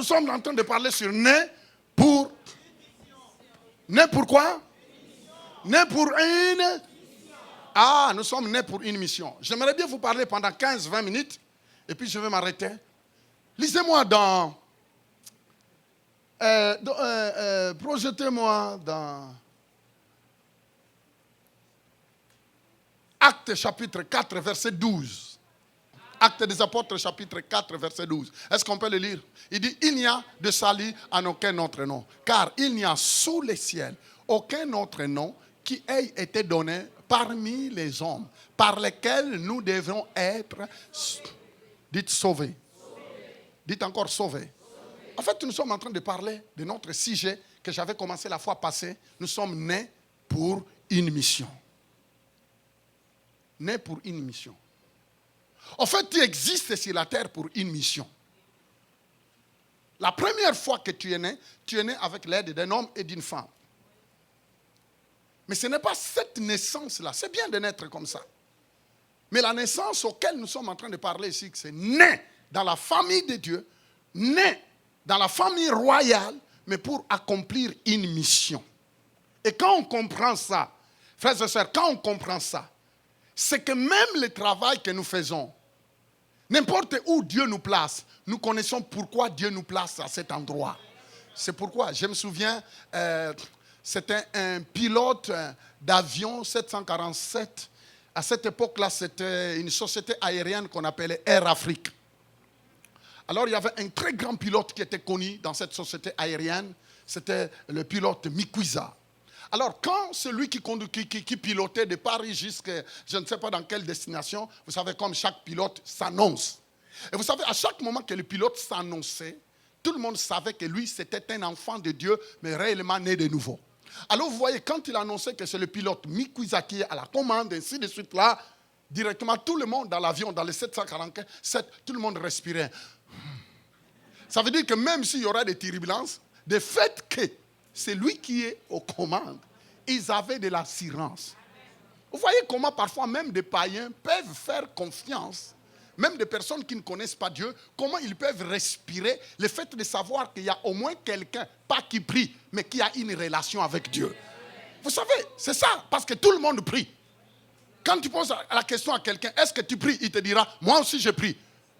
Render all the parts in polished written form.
Nous sommes en train de parler sur né pour... Né pour quoi? Né pour une... Ah, nous sommes nés pour une mission. J'aimerais bien vous parler pendant 15-20 minutes et puis je vais m'arrêter. Lisez-moi dans... projetez-moi dans... Actes chapitre 4, verset 12. Actes des apôtres chapitre 4, verset 12. Est-ce qu'on peut le lire? Il dit, il n'y a de salut en aucun autre nom. Car il n'y a sous les ciels aucun autre nom qui ait été donné parmi les hommes, par lesquels nous devons être, dites sauvés. Dites encore sauvés. En fait, nous sommes en train de parler de notre sujet que j'avais commencé la fois passée. Nous sommes nés pour une mission. Nés pour une mission. En fait, tu existes sur la terre pour une mission. La première fois que tu es né avec l'aide d'un homme et d'une femme. Mais ce n'est pas cette naissance-là. C'est bien de naître comme ça. Mais la naissance auquel nous sommes en train de parler ici, c'est né dans la famille de Dieu, né dans la famille royale, mais pour accomplir une mission. Et quand on comprend ça, frères et sœurs, quand on comprend ça, c'est que même le travail que nous faisons, n'importe où Dieu nous place, nous connaissons pourquoi Dieu nous place à cet endroit. C'est pourquoi, je me souviens, c'était un pilote d'avion 747. À cette époque-là, c'était une société aérienne qu'on appelait Air Afrique. Alors, il y avait un très grand pilote qui était connu dans cette société aérienne. C'était le pilote Mikwiza. Alors, quand celui qui pilotait de Paris jusqu'à je ne sais pas dans quelle destination, vous savez, comme chaque pilote s'annonce. Et vous savez, à chaque moment que le pilote s'annonçait, tout le monde savait que lui, c'était un enfant de Dieu, mais réellement né de nouveau. Alors, vous voyez, quand il annonçait que c'est le pilote Mikwiza qui est à la commande, ainsi de suite, là, directement, tout le monde dans l'avion, dans les 747, tout le monde respirait. Ça veut dire que même s'il y aura des turbulences, de fait que c'est lui qui est aux commandes, ils avaient de l'assurance. Vous voyez comment parfois même des païens peuvent faire confiance, même des personnes qui ne connaissent pas Dieu, comment ils peuvent respirer le fait de savoir qu'il y a au moins quelqu'un, pas qui prie, mais qui a une relation avec Dieu. Vous savez, c'est ça, parce que tout le monde prie. Quand tu poses la question à quelqu'un, est-ce que tu pries? Il te dira, moi aussi je prie.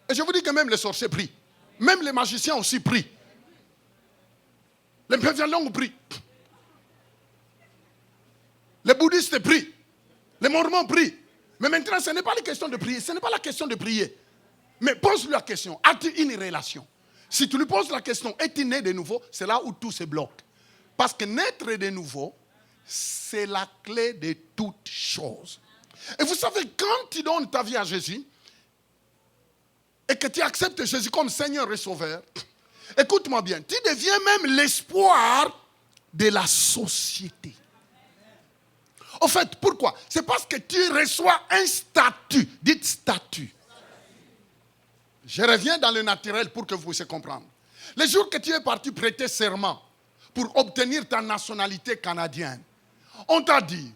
Et je vous dis que même les sorciers prient. Même les magiciens aussi prient. Les pévianlongs prient. Les bouddhistes prient. Les mormons prient. Mais maintenant, ce n'est pas la question de prier. Ce n'est pas la question de prier. Mais pose-lui la question. As-tu une relation? Si tu lui poses la question, es-tu né de nouveau? C'est là où tout se bloque. Parce que naître de nouveau, c'est la clé de toute chose. Et vous savez, quand tu donnes ta vie à Jésus, et que tu acceptes Jésus comme Seigneur et Sauveur, écoute-moi bien, tu deviens même l'espoir de la société. En fait, pourquoi? C'est parce que tu reçois un statut. Dites statut. Je reviens dans le naturel pour que vous puissiez comprendre. Le jour que tu es parti prêter serment pour obtenir ta nationalité canadienne, on t'a dit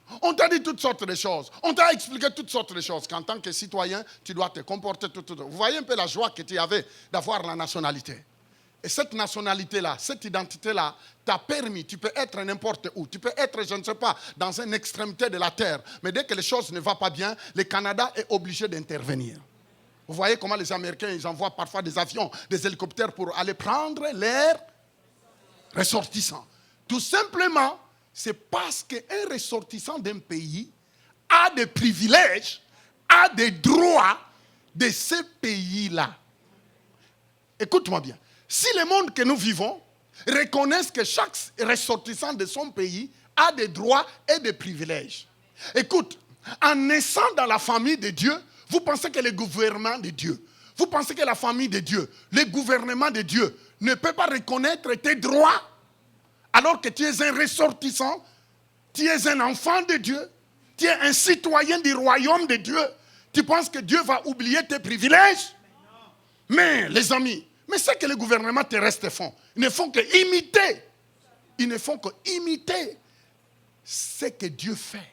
toutes sortes de choses. On t'a expliqué toutes sortes de choses. Qu'en tant que citoyen, tu dois te comporter tout. Vous voyez un peu la joie que tu avais d'avoir la nationalité. Et cette nationalité-là, cette identité-là, t'a permis, tu peux être n'importe où. Tu peux être, je ne sais pas, dans une extrémité de la terre. Mais dès que les choses ne vont pas bien, le Canada est obligé d'intervenir. Vous voyez comment les Américains, ils envoient parfois des avions, des hélicoptères pour aller prendre leurs ressortissants. Tout simplement, c'est parce qu'un ressortissant d'un pays a des privilèges, a des droits de ce pays-là. Écoute-moi bien. Si le monde que nous vivons reconnaisse que chaque ressortissant de son pays a des droits et des privilèges. Écoute, en naissant dans la famille de Dieu, vous pensez que le gouvernement de Dieu, vous pensez que la famille de Dieu, le gouvernement de Dieu ne peut pas reconnaître tes droits alors que tu es un ressortissant, tu es un enfant de Dieu, tu es un citoyen du royaume de Dieu. Tu penses que Dieu va oublier tes privilèges? Mais les amis, mais ce que les gouvernements terrestres font, ils ne font que imiter. Ils ne font que imiter ce que Dieu fait.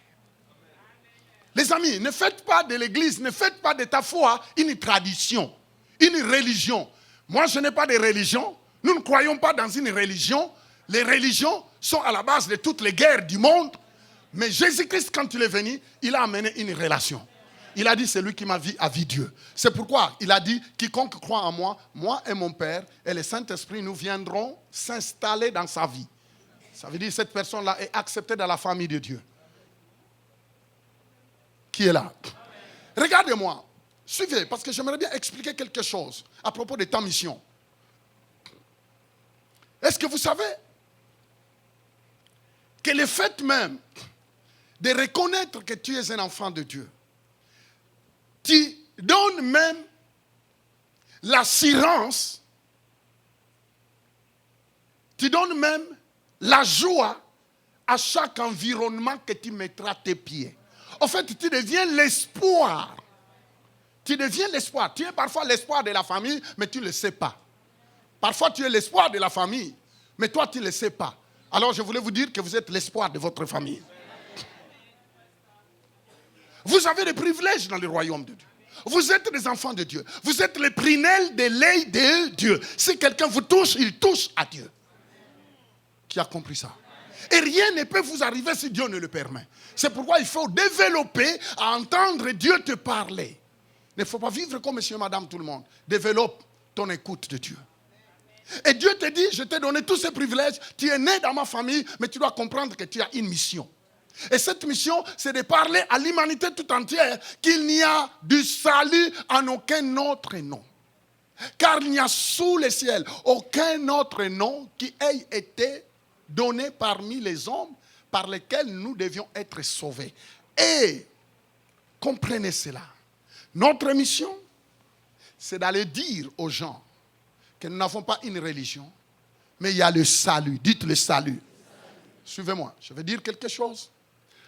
Les amis, ne faites pas de l'église, ne faites pas de ta foi une tradition, une religion. Moi, je n'ai pas de religion, Nous ne croyons pas dans une religion. Les religions sont à la base de toutes les guerres du monde. Mais Jésus-Christ, quand il est venu, il a amené une relation. Il a dit, c'est lui qui m'a vu à vie Dieu. C'est pourquoi il a dit, quiconque croit en moi, moi et mon Père et le Saint-Esprit, nous viendrons s'installer dans sa vie. Ça veut dire que cette personne-là est acceptée dans la famille de Dieu. Qui est là? Regardez-moi, suivez, parce que j'aimerais bien expliquer quelque chose à propos de ta mission. Est-ce que vous savez que le fait même de reconnaître que tu es un enfant de Dieu, tu donnes même l'assurance, tu donnes même la joie à chaque environnement que tu mettras tes pieds. En fait, tu deviens l'espoir. Tu deviens l'espoir. Tu es parfois l'espoir de la famille, mais tu ne le sais pas. Parfois, tu es l'espoir de la famille, mais toi, tu ne le sais pas. Alors, je voulais vous dire que vous êtes l'espoir de votre famille. Vous avez des privilèges dans le royaume de Dieu. Vous êtes des enfants de Dieu. Vous êtes les prunelles de l'œil de Dieu. Si quelqu'un vous touche, il touche à Dieu. Qui a compris ça? Et rien ne peut vous arriver si Dieu ne le permet. C'est pourquoi il faut développer à entendre Dieu te parler. Il ne faut pas vivre comme monsieur, madame, tout le monde. Développe ton écoute de Dieu. Et Dieu te dit, je t'ai donné tous ces privilèges. Tu es né dans ma famille, mais tu dois comprendre que tu as une mission. Et cette mission, c'est de parler à l'humanité tout entière qu'il n'y a du salut en aucun autre nom. Car il n'y a sous le ciel aucun autre nom qui ait été donné parmi les hommes par lesquels nous devions être sauvés. Et comprenez cela. Notre mission, c'est d'aller dire aux gens que nous n'avons pas une religion, mais il y a le salut. Dites le salut. Suivez-moi, je vais dire quelque chose.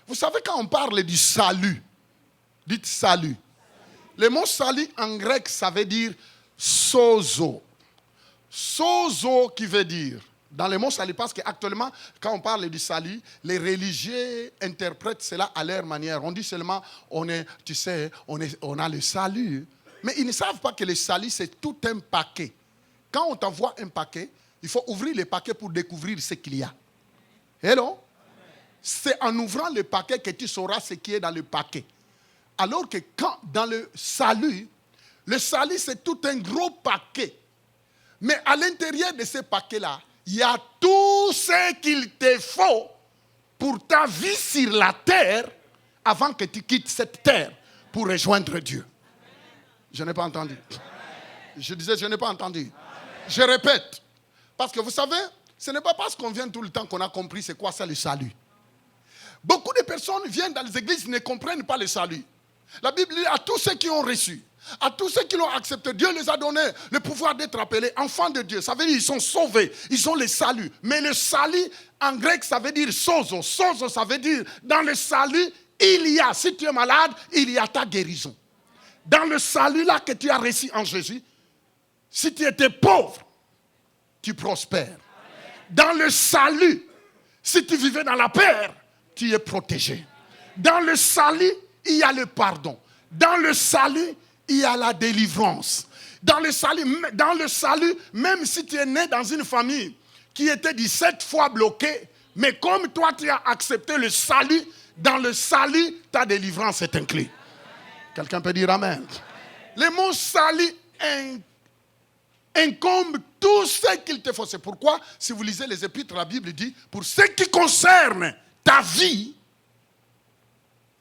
Vous savez, quand on parle du salut, dites salut. Le mot salut en grec, ça veut dire sozo. Sozo qui veut dire, dans le mot salut, parce qu'actuellement, quand on parle du salut, les religieux interprètent cela à leur manière. On dit seulement, on a le salut. Mais ils ne savent pas que le salut, c'est tout un paquet. Quand on t'envoie un paquet, il faut ouvrir le paquet pour découvrir ce qu'il y a. Hello? C'est en ouvrant le paquet que tu sauras ce qui est dans le paquet. Alors que quand, dans le salut, c'est tout un gros paquet. Mais à l'intérieur de ce paquet-là, il y a tout ce qu'il te faut pour ta vie sur la terre avant que tu quittes cette terre pour rejoindre Dieu. Je n'ai pas entendu. Je disais, je n'ai pas entendu. Je répète. Parce que vous savez, ce n'est pas parce qu'on vient tout le temps qu'on a compris c'est quoi ça le salut. Beaucoup de personnes viennent dans les églises et ne comprennent pas le salut. La Bible dit à tous ceux qui ont reçu, à tous ceux qui l'ont accepté, Dieu les a donné le pouvoir d'être appelés enfants de Dieu. Ça veut dire qu'ils sont sauvés, ils ont le salut. Mais le salut, en grec, ça veut dire sozo. Sozo, ça veut dire, dans le salut, il y a, si tu es malade, il y a ta guérison. Dans le salut là que tu as reçu en Jésus, si tu étais pauvre, tu prospères. Dans le salut, si tu vivais dans la peur, tu es protégé. Dans le salut, il y a le pardon. Dans le salut, il y a la délivrance. Dans le salut, même si tu es né dans une famille qui était 17 fois bloquée, mais comme toi tu as accepté le salut, dans le salut, ta délivrance est inclue. Quelqu'un peut dire amen. Le mot salut incombe tout ce qu'il te faut. C'est pourquoi, si vous lisez les épîtres, la Bible dit, pour ce qui concerne ta vie,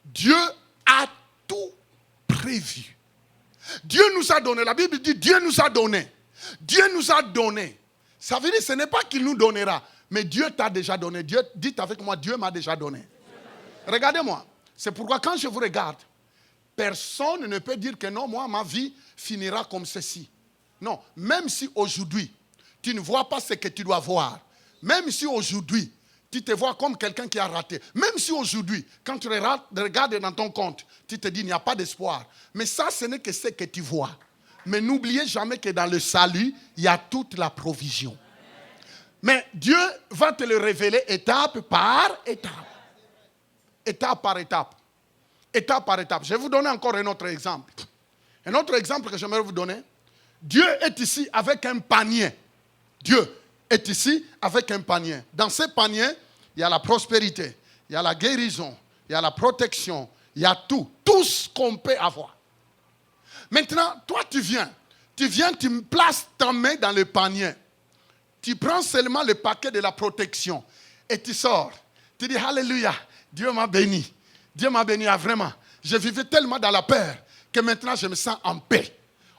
Dieu a tout prévu. Dieu nous a donné. La Bible dit Dieu nous a donné. Dieu nous a donné. Ça veut dire ce n'est pas qu'il nous donnera, mais Dieu t'a déjà donné. Dieu, dites avec moi, Dieu m'a déjà donné. Regardez-moi. C'est pourquoi quand je vous regarde, personne ne peut dire que non, moi, ma vie finira comme ceci. Non, même si aujourd'hui, tu ne vois pas ce que tu dois voir, même si aujourd'hui, tu te vois comme quelqu'un qui a raté, même si aujourd'hui, quand tu regardes dans ton compte, tu te dis il n'y a pas d'espoir. Mais ça, ce n'est que ce que tu vois. Mais n'oubliez jamais que dans le salut, il y a toute la provision. Mais Dieu va te le révéler étape par étape. Étape par étape. Étape par étape. Je vais vous donner encore un autre exemple. Un autre exemple que j'aimerais vous donner. Dieu est ici avec un panier. Dieu est ici avec un panier. Dans ce panier, il y a la prospérité, il y a la guérison, il y a la protection, il y a tout ce qu'on peut avoir. Maintenant, toi tu viens, tu me places ta main dans le panier. Tu prends seulement le paquet de la protection et tu sors. Tu dis, alléluia, Dieu m'a béni. Dieu m'a béni, vraiment. Je vivais tellement dans la peur que maintenant je me sens en paix.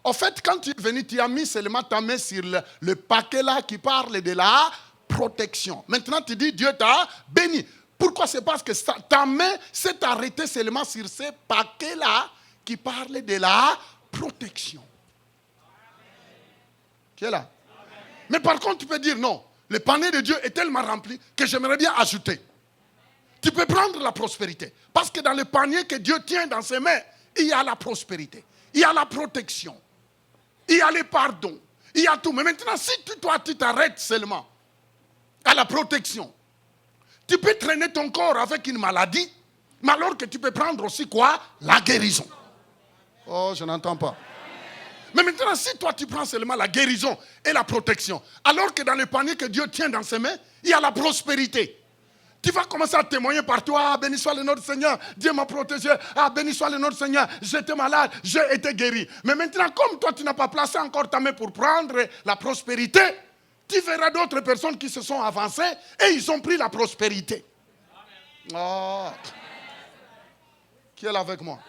En fait, quand tu es venu, tu as mis seulement ta main sur le paquet là qui parle de la protection. Maintenant, tu dis, Dieu t'a béni. Pourquoi? C'est parce que ta main s'est arrêtée seulement sur ce paquet là qui parle de la protection. Qui est là? Mais par contre, tu peux dire non. Le panier de Dieu est tellement rempli que j'aimerais bien ajouter. Tu peux prendre la prospérité. Parce que dans le panier que Dieu tient dans ses mains, il y a la prospérité. Il y a la protection. Il y a les pardons. Il y a tout. Mais maintenant, si toi, tu t'arrêtes seulement à la protection, tu peux traîner ton corps avec une maladie, mais alors que tu peux prendre aussi quoi? La guérison. Oh, je n'entends pas. Mais maintenant, si toi tu prends seulement la guérison et la protection, alors que dans le panier que Dieu tient dans ses mains, il y a la prospérité. Tu vas commencer à témoigner par toi. Ah, béni soit le nom du Seigneur, Dieu m'a protégé. Ah, béni soit le nom du Seigneur, j'étais malade, j'ai été guéri. Mais maintenant, comme toi tu n'as pas placé encore ta main pour prendre la prospérité, tu verras d'autres personnes qui se sont avancées et ils ont pris la prospérité. Oh. Qui est là avec moi?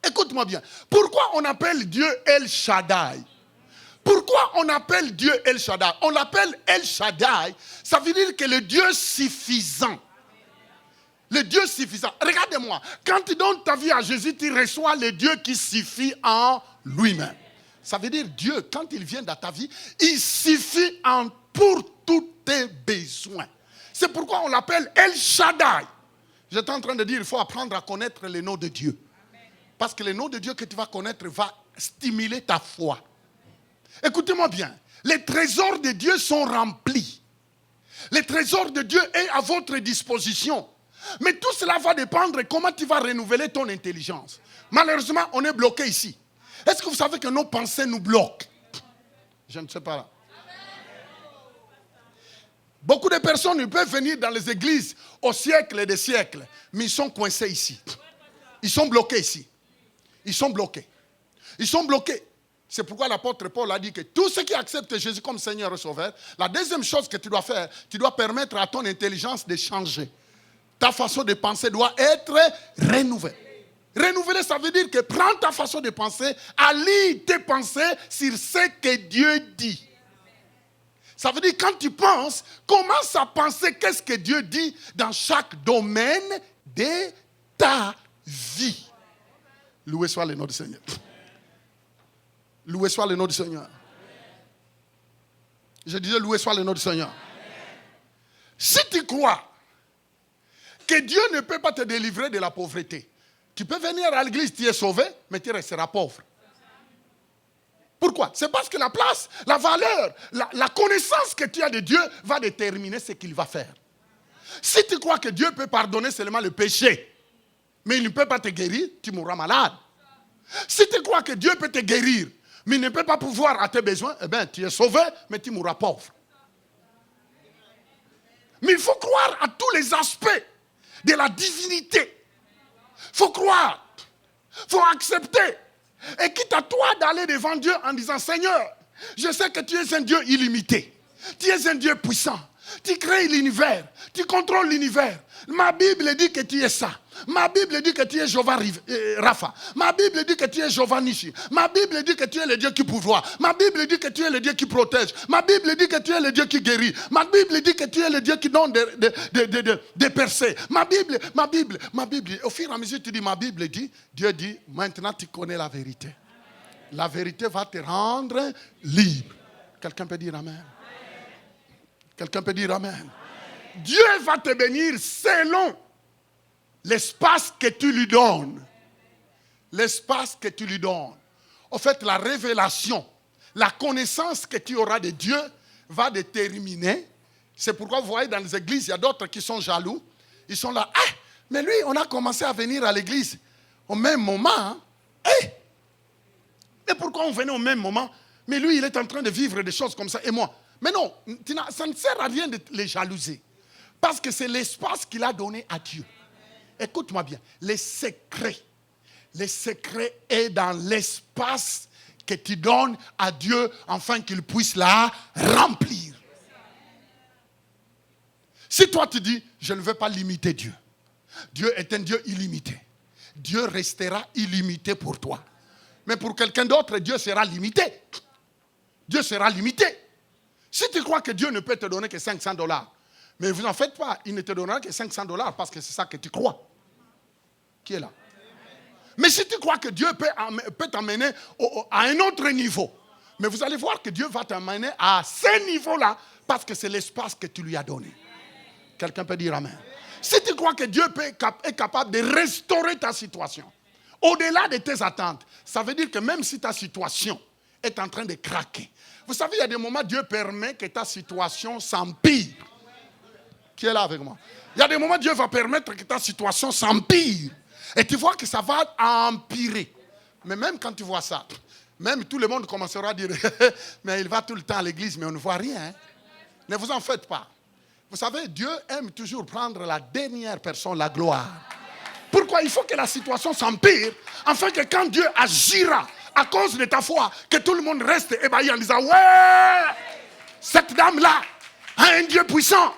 Écoute-moi bien. Pourquoi on appelle Dieu El Shaddai? Pourquoi on appelle Dieu El Shaddai? On l'appelle El Shaddai. Ça veut dire que le Dieu suffisant. Le Dieu suffisant. Regardez-moi. Quand tu donnes ta vie à Jésus, tu reçois le Dieu qui suffit en lui-même. Ça veut dire Dieu, quand il vient dans ta vie, il suffit pour tous tes besoins. C'est pourquoi on l'appelle El Shaddai. J'étais en train de dire, il faut apprendre à connaître le nom de Dieu. Parce que le nom de Dieu que tu vas connaître va stimuler ta foi. Écoutez-moi bien. Les trésors de Dieu sont remplis. Les trésors de Dieu est à votre disposition. Mais tout cela va dépendre de comment tu vas renouveler ton intelligence. Malheureusement, on est bloqué ici. Est-ce que vous savez que nos pensées nous bloquent? Je ne sais pas là. Beaucoup de personnes peuvent venir dans les églises au siècle et des siècles, mais ils sont coincés ici. Ils sont bloqués ici. Ils sont bloqués. Ils sont bloqués. C'est pourquoi l'apôtre Paul a dit que tous ceux qui acceptent Jésus comme Seigneur et Sauveur, la deuxième chose que tu dois faire, tu dois permettre à ton intelligence de changer. Ta façon de penser doit être renouvelée. Renouveler, ça veut dire que prends ta façon de penser, allie tes pensées sur ce que Dieu dit. Ça veut dire quand tu penses, commence à penser qu'est-ce que Dieu dit dans chaque domaine de ta vie. Loué soit le nom du Seigneur. Loué soit le nom du Seigneur. Je disais loué soit le nom du Seigneur. Si tu crois que Dieu ne peut pas te délivrer de la pauvreté, tu peux venir à l'église, tu es sauvé, mais tu resteras pauvre. Pourquoi? C'est parce que la place, la valeur, la connaissance que tu as de Dieu va déterminer ce qu'il va faire. Si tu crois que Dieu peut pardonner seulement le péché, mais il ne peut pas te guérir, tu mourras malade. Si tu crois que Dieu peut te guérir, mais il ne peut pas pouvoir à tes besoins, eh bien, tu es sauvé, mais tu mourras pauvre. Mais il faut croire à tous les aspects de la divinité. Il faut croire. Il faut accepter. Et quitte à toi d'aller devant Dieu en disant, Seigneur, je sais que tu es un Dieu illimité. Tu es un Dieu puissant. Tu crées l'univers. Tu contrôles l'univers. Ma Bible dit que tu es ça. Ma Bible dit que tu es Jéhovah Rapha. Ma Bible dit que tu es Jéhovah Nishi. Ma Bible dit que tu es le Dieu qui pourvoit. Ma Bible dit que tu es le Dieu qui protège. Ma Bible dit que tu es le Dieu qui guérit. Ma Bible dit que tu es le Dieu qui donne des percées. Ma Bible. Au fur et à mesure, tu dis, ma Bible dit, Dieu dit, maintenant tu connais la vérité. La vérité va te rendre libre. Quelqu'un peut dire amen. Quelqu'un peut dire amen. Dieu va te bénir selon l'espace que tu lui donnes. L'espace que tu lui donnes. En fait, la révélation, la connaissance que tu auras de Dieu va déterminer. C'est pourquoi vous voyez dans les églises, il y a d'autres qui sont jaloux. Ils sont là. Ah, mais lui, on a commencé à venir à l'église au même moment. Hein? Mais pourquoi on venait au même moment? Mais lui, il est en train de vivre des choses comme ça. Et moi, Mais non, ça ne sert à rien de les jalouser. Parce que c'est l'espace qu'il a donné à Dieu. Écoute-moi bien. Les secrets est dans l'espace que tu donnes à Dieu afin qu'il puisse la remplir. Si toi tu dis, je ne veux pas limiter Dieu. Dieu est un Dieu illimité. Dieu restera illimité pour toi. Mais pour quelqu'un d'autre, Dieu sera limité. Dieu sera limité. Si tu crois que Dieu ne peut te donner que $500, mais vous n'en faites pas, il ne te donnera que $500 parce que c'est ça que tu crois. Qui est là? Mais si tu crois que Dieu peut t'emmener à un autre niveau, mais vous allez voir que Dieu va t'emmener à ce niveau-là parce que c'est l'espace que tu lui as donné. Quelqu'un peut dire amen. Si tu crois que Dieu est capable de restaurer ta situation, au-delà de tes attentes, ça veut dire que même si ta situation est en train de craquer, vous savez, il y a des moments où Dieu permet que ta situation s'empire. Qui est là avec moi? Il y a des moments où Dieu va permettre que ta situation s'empire. Et tu vois que ça va empirer. Mais même quand tu vois ça, même tout le monde commencera à dire mais il va tout le temps à l'église, mais on ne voit rien. Hein? Ne vous en faites pas. Vous savez, Dieu aime toujours prendre la dernière personne, la gloire. Pourquoi? Il faut que la situation s'empire, afin que quand Dieu agira à cause de ta foi, que tout le monde reste ébahi en disant ouais, cette dame-là a un Dieu puissant.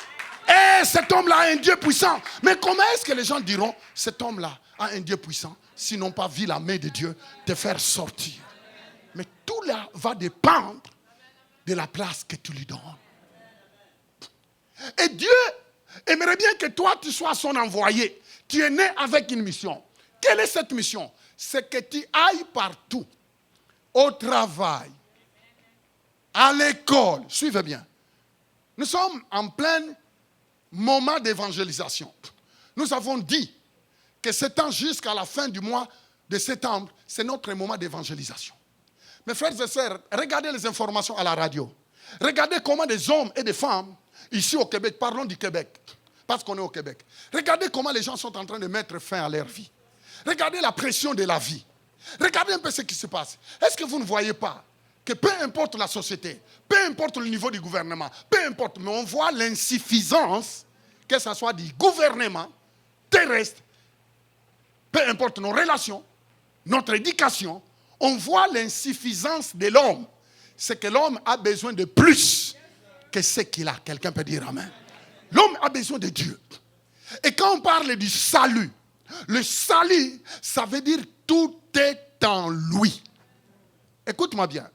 Et cet homme-là a un Dieu puissant. Mais comment est-ce que les gens diront cet homme-là a un Dieu puissant s'ils n'ont pas vu la main de Dieu te faire sortir? Mais tout là va dépendre de la place que tu lui donnes. Et Dieu aimerait bien que toi tu sois son envoyé. Tu es né avec une mission. Quelle est cette mission? C'est que tu ailles partout. Au travail, à l'école. Suivez bien. Nous sommes en plein moment d'évangélisation. Nous avons dit que ce temps jusqu'à la fin du mois de septembre, c'est notre moment d'évangélisation. Mes frères et sœurs, regardez les informations à la radio. Regardez comment des hommes et des femmes, ici au Québec, parlons du Québec, parce qu'on est au Québec. Regardez comment les gens sont en train de mettre fin à leur vie. Regardez la pression de la vie. Regardez un peu ce qui se passe. Est-ce que vous ne voyez pas que peu importe la société, peu importe le niveau du gouvernement, peu importe, mais on voit l'insuffisance, que ce soit du gouvernement terrestre, peu importe nos relations, notre éducation, on voit l'insuffisance de l'homme. C'est que l'homme a besoin de plus que ce qu'il a. Quelqu'un peut dire amen. L'homme a besoin de Dieu. Et quand on parle du salut, le salut, ça veut dire tout est en lui. Écoute-moi bien.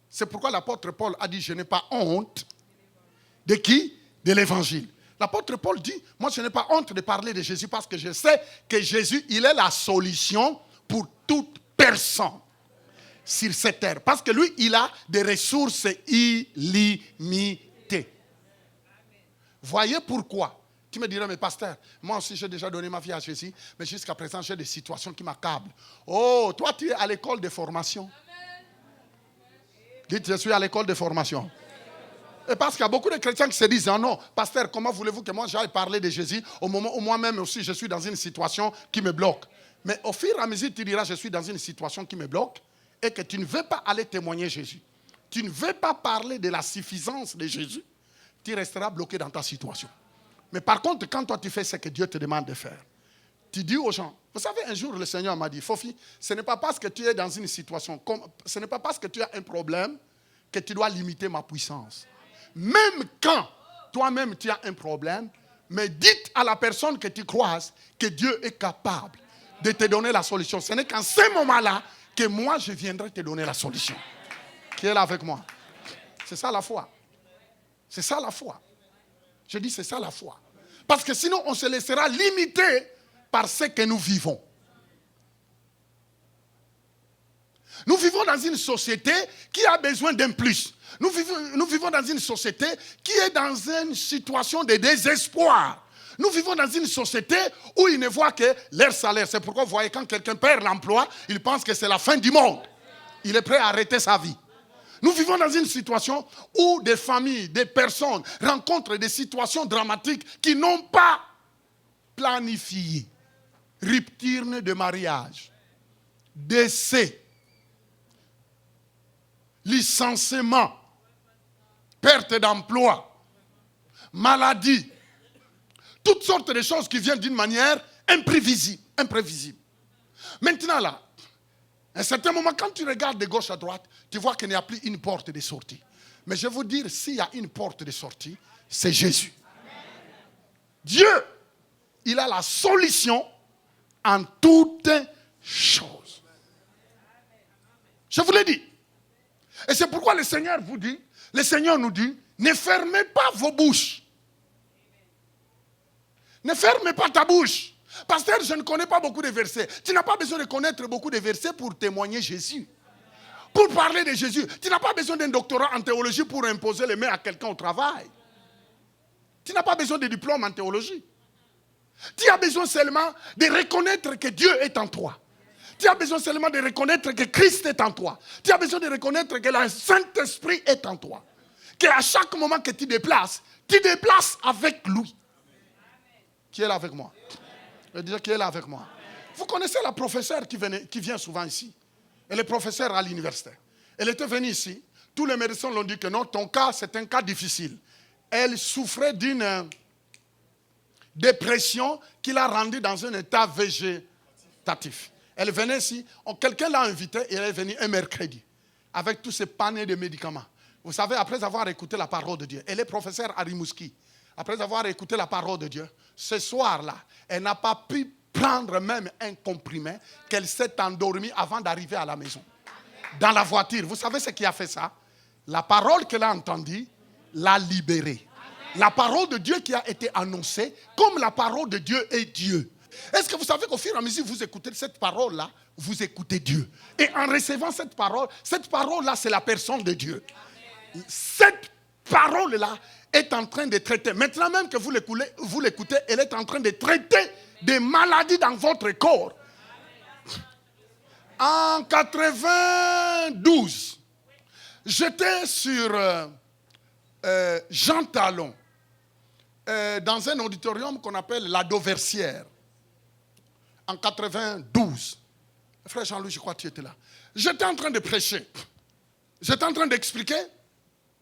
C'est pourquoi l'apôtre Paul a dit, je n'ai pas honte. De qui? De l'évangile. L'apôtre Paul dit, moi je n'ai pas honte de parler de Jésus parce que je sais que Jésus, il est la solution pour toute personne sur cette terre. Parce que lui, il a des ressources illimitées. Voyez pourquoi. Tu me diras, mais pasteur, moi aussi j'ai déjà donné ma vie à Jésus, mais jusqu'à présent j'ai des situations qui m'accablent. Oh, toi tu es à l'école de formation. Dites, je suis à l'école de formation. Et parce qu'il y a beaucoup de chrétiens qui se disent, ah non, pasteur, comment voulez-vous que moi j'aille parler de Jésus au moment où moi-même aussi je suis dans une situation qui me bloque. Mais au fur et à mesure, tu diras, je suis dans une situation qui me bloque et que tu ne veux pas aller témoigner Jésus. Tu ne veux pas parler de la suffisance de Jésus. Tu resteras bloqué dans ta situation. Mais par contre, quand toi tu fais ce que Dieu te demande de faire, tu dis aux gens, vous savez, un jour le Seigneur m'a dit, Fofi, ce n'est pas parce que tu es dans une situation, ce n'est pas parce que tu as un problème que tu dois limiter ma puissance. Même quand toi-même tu as un problème, mais dites à la personne que tu croises que Dieu est capable de te donner la solution. Ce n'est qu'en ce moment-là que moi je viendrai te donner la solution. Qui est là avec moi? C'est ça la foi. C'est ça la foi. Je dis c'est ça la foi. Parce que sinon on se laissera limiter par ce que nous vivons. Nous vivons dans une société qui a besoin d'un plus. Nous vivons dans une société qui est dans une situation de désespoir. Nous vivons dans une société où ils ne voient que leur salaire. C'est pourquoi vous voyez quand quelqu'un perd l'emploi, il pense que c'est la fin du monde. Il est prêt à arrêter sa vie. Nous vivons dans une situation où des familles, des personnes rencontrent des situations dramatiques qui n'ont pas planifié. Rupture de mariage, décès. licenciement, perte d'emploi, maladie, toutes sortes de choses qui viennent d'une manière imprévisible. Maintenant là, à un certain moment, quand tu regardes de gauche à droite, tu vois qu'il n'y a plus une porte de sortie. Mais je vais vous dire, s'il y a une porte de sortie, c'est Jésus. Dieu, il a la solution en toutes choses. Je vous l'ai dit. Et c'est pourquoi le Seigneur nous dit, ne fermez pas vos bouches. Ne fermez pas ta bouche. Pasteur, je ne connais pas beaucoup de versets. Tu n'as pas besoin de connaître beaucoup de versets pour témoigner Jésus. Pour parler de Jésus. Tu n'as pas besoin d'un doctorat en théologie pour imposer les mains à quelqu'un au travail. Tu n'as pas besoin de diplôme en théologie. Tu as besoin seulement de reconnaître que Dieu est en toi. Tu as besoin seulement de reconnaître que Christ est en toi. Tu as besoin de reconnaître que le Saint-Esprit est en toi. Qu'à chaque moment que tu déplaces avec lui. Qui est là avec moi? Je veux dire, qui est là avec moi? Vous connaissez la professeure qui vient souvent ici? Elle est professeure à l'université. Elle était venue ici. Tous les médecins l'ont dit que non, ton cas, c'est un cas difficile. Elle souffrait d'une dépression qui l'a rendue dans un état végétatif. Elle venait ici, quelqu'un l'a invitée et elle est venue un mercredi avec tous ces paniers de médicaments. Vous savez, après avoir écouté la parole de Dieu, elle est professeure à Rimouski. Après avoir écouté la parole de Dieu, ce soir-là, elle n'a pas pu prendre même un comprimé qu'elle s'est endormie avant d'arriver à la maison. Dans la voiture. Vous savez ce qui a fait ça? La parole qu'elle a entendue l'a libérée. La parole de Dieu qui a été annoncée, comme la parole de Dieu est Dieu. Est-ce que vous savez qu'au fur et à mesure que vous écoutez cette parole-là, vous écoutez Dieu. Et en recevant cette parole-là, c'est la personne de Dieu. Cette parole-là est en train de traiter. Maintenant même que vous l'écoutez, elle est en train de traiter des maladies dans votre corps. En 92, j'étais sur Jean Talon, dans un auditorium qu'on appelle la Dauversière. En 92. Frère Jean-Louis, je crois que tu étais là. J'étais en train de prêcher. J'étais en train d'expliquer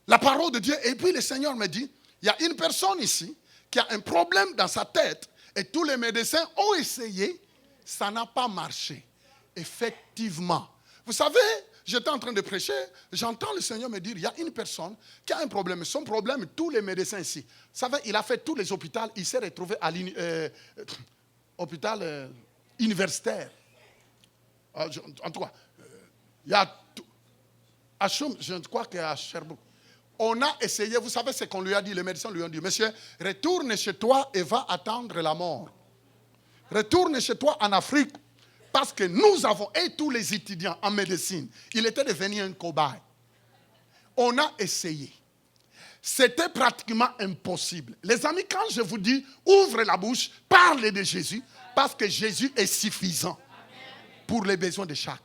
la parole de Dieu. Et puis le Seigneur me dit, il y a une personne ici qui a un problème dans sa tête. Et tous les médecins ont essayé. Ça n'a pas marché. Effectivement. Vous savez, j'étais en train de prêcher. J'entends le Seigneur me dire, il y a une personne qui a un problème. Son problème, tous les médecins ici. Vous savez, il a fait tous les hôpitaux. Il s'est retrouvé à l'hôpital universitaire. En tout cas, il y a tout. À Choum, je crois qu'à Sherbrooke. On a essayé, vous savez ce qu'on lui a dit, les médecins lui ont dit, monsieur, retourne chez toi et va attendre la mort. Retourne chez toi en Afrique, parce que nous avons, et tous les étudiants en médecine, il était devenu un cobaye. On a essayé. C'était pratiquement impossible. Les amis, quand je vous dis, ouvre la bouche, parlez de Jésus, parce que Jésus est suffisant pour les besoins de chaque.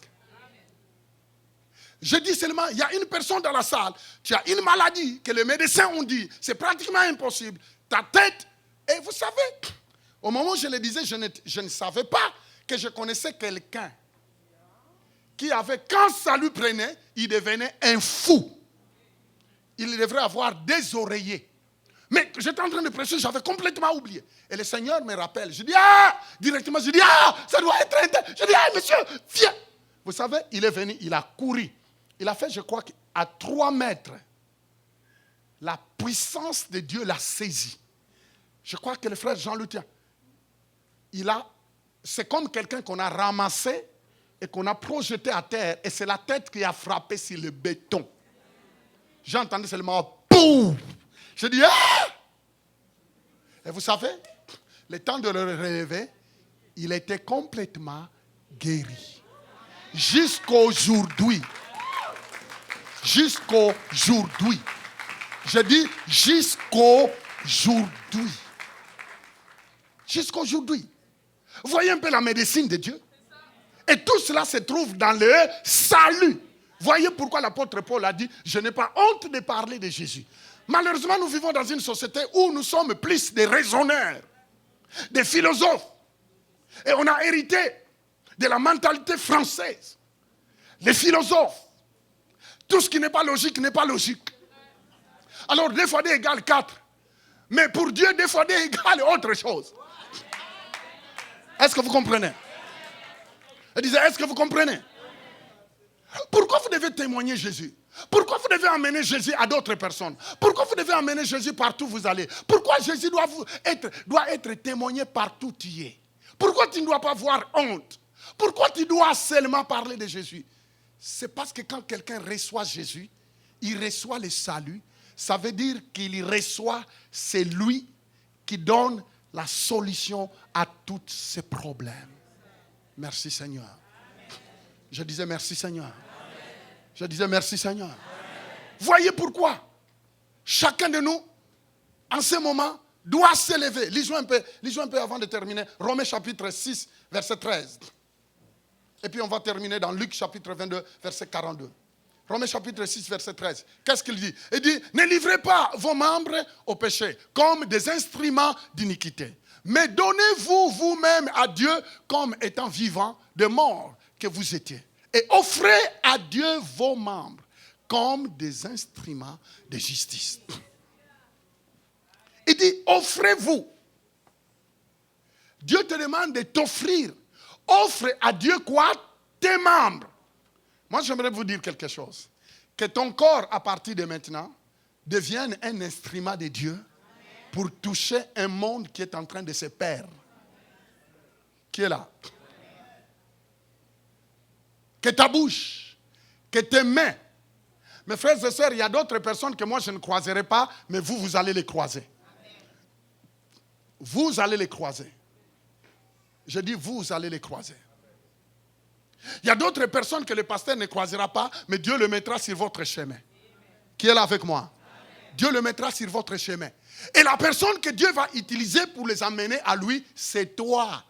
Je dis seulement, il y a une personne dans la salle, tu as une maladie que les médecins ont dit, c'est pratiquement impossible. Ta tête, et vous savez, au moment où je le disais, je ne savais pas que je connaissais quelqu'un qui avait, quand ça lui prenait, il devenait un fou. Il devrait avoir des oreillers. Mais j'étais en train de prêcher, j'avais complètement oublié. Et le Seigneur me rappelle. Je dis, directement, je dis, ça doit être un tel. Je dis, monsieur, viens. Vous savez, il est venu, il a couru. Il a fait, je crois, à 3 mètres. La puissance de Dieu l'a saisi. Je crois que le frère Jean-Luc, c'est comme quelqu'un qu'on a ramassé et qu'on a projeté à terre. Et c'est la tête qui a frappé sur le béton. J'ai entendu seulement, pouf! Je dis, Et vous savez, le temps de le relever, il était complètement guéri. Jusqu'aujourd'hui. Jusqu'aujourd'hui. Je dis jusqu'aujourd'hui. Jusqu'aujourd'hui. Vous voyez un peu la médecine de Dieu? Et tout cela se trouve dans le salut. Voyez pourquoi l'apôtre Paul a dit, je n'ai pas honte de parler de Jésus. Malheureusement, nous vivons dans une société où nous sommes plus des raisonneurs, des philosophes. Et on a hérité de la mentalité française. Les philosophes, Tout ce qui n'est pas logique n'est pas logique. Alors 2 fois 2 égale 4. Mais pour Dieu, 2 fois 2 égale autre chose. Est-ce que vous comprenez? Elle disait, est-ce que vous comprenez? Pourquoi vous devez témoigner Jésus? Pourquoi vous devez emmener Jésus à d'autres personnes? Pourquoi vous devez emmener Jésus partout où vous allez? Pourquoi Jésus doit être témoigné partout où tu es? Pourquoi tu ne dois pas avoir honte? Pourquoi tu dois seulement parler de Jésus? C'est parce que quand quelqu'un reçoit Jésus, il reçoit le salut. Ça veut dire qu'il reçoit, c'est lui qui donne la solution à tous ses problèmes. Merci Seigneur. Je disais merci Seigneur. Je disais merci Seigneur. Voyez pourquoi chacun de nous, en ce moment, doit s'élever. Lisons un peu avant de terminer. Romains chapitre 6, verset 13. Et puis on va terminer dans Luc chapitre 22, verset 42. Romains chapitre 6, verset 13. Qu'est-ce qu'il dit? Il dit, ne livrez pas vos membres au péché comme des instruments d'iniquité. Mais donnez-vous vous-même à Dieu comme étant vivants de mort que vous étiez. Et offrez à Dieu vos membres comme des instruments de justice. Il dit, offrez-vous. Dieu te demande de t'offrir. Offre à Dieu quoi? Tes membres. Moi, j'aimerais vous dire quelque chose. Que ton corps, à partir de maintenant, devienne un instrument de Dieu pour toucher un monde qui est en train de se perdre. Qui est là? Que ta bouche, que tes mains. Mes frères et sœurs, il y a d'autres personnes que moi je ne croiserai pas, mais vous allez les croiser. Vous allez les croiser. Je dis vous allez les croiser. Il y a d'autres personnes que le pasteur ne croisera pas, mais Dieu le mettra sur votre chemin. Qui est là avec moi? Dieu le mettra sur votre chemin. Et la personne que Dieu va utiliser pour les amener à lui, c'est toi.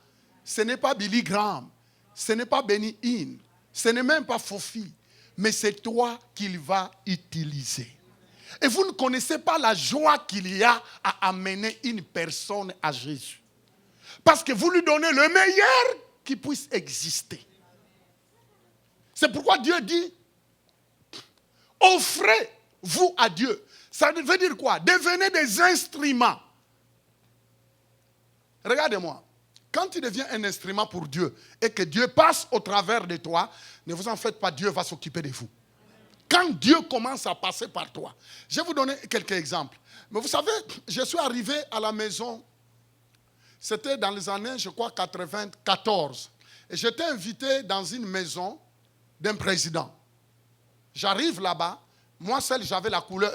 Ce n'est pas Billy Graham. Ce n'est pas Benny Hinn. Ce n'est même pas Fofi. Mais c'est toi qu'il va utiliser. Et vous ne connaissez pas la joie qu'il y a à amener une personne à Jésus. Parce que vous lui donnez le meilleur qui puisse exister. C'est pourquoi Dieu dit, offrez-vous à Dieu. Ça veut dire quoi? Devenez des instruments. Regardez-moi. Quand tu deviens un instrument pour Dieu et que Dieu passe au travers de toi, ne vous en faites pas, Dieu va s'occuper de vous. Quand Dieu commence à passer par toi. Je vais vous donner quelques exemples. Mais vous savez, je suis arrivé à la maison, c'était dans les années, je crois, 94. Et j'étais invité dans une maison d'un président. J'arrive là-bas. Moi seul, j'avais la couleur.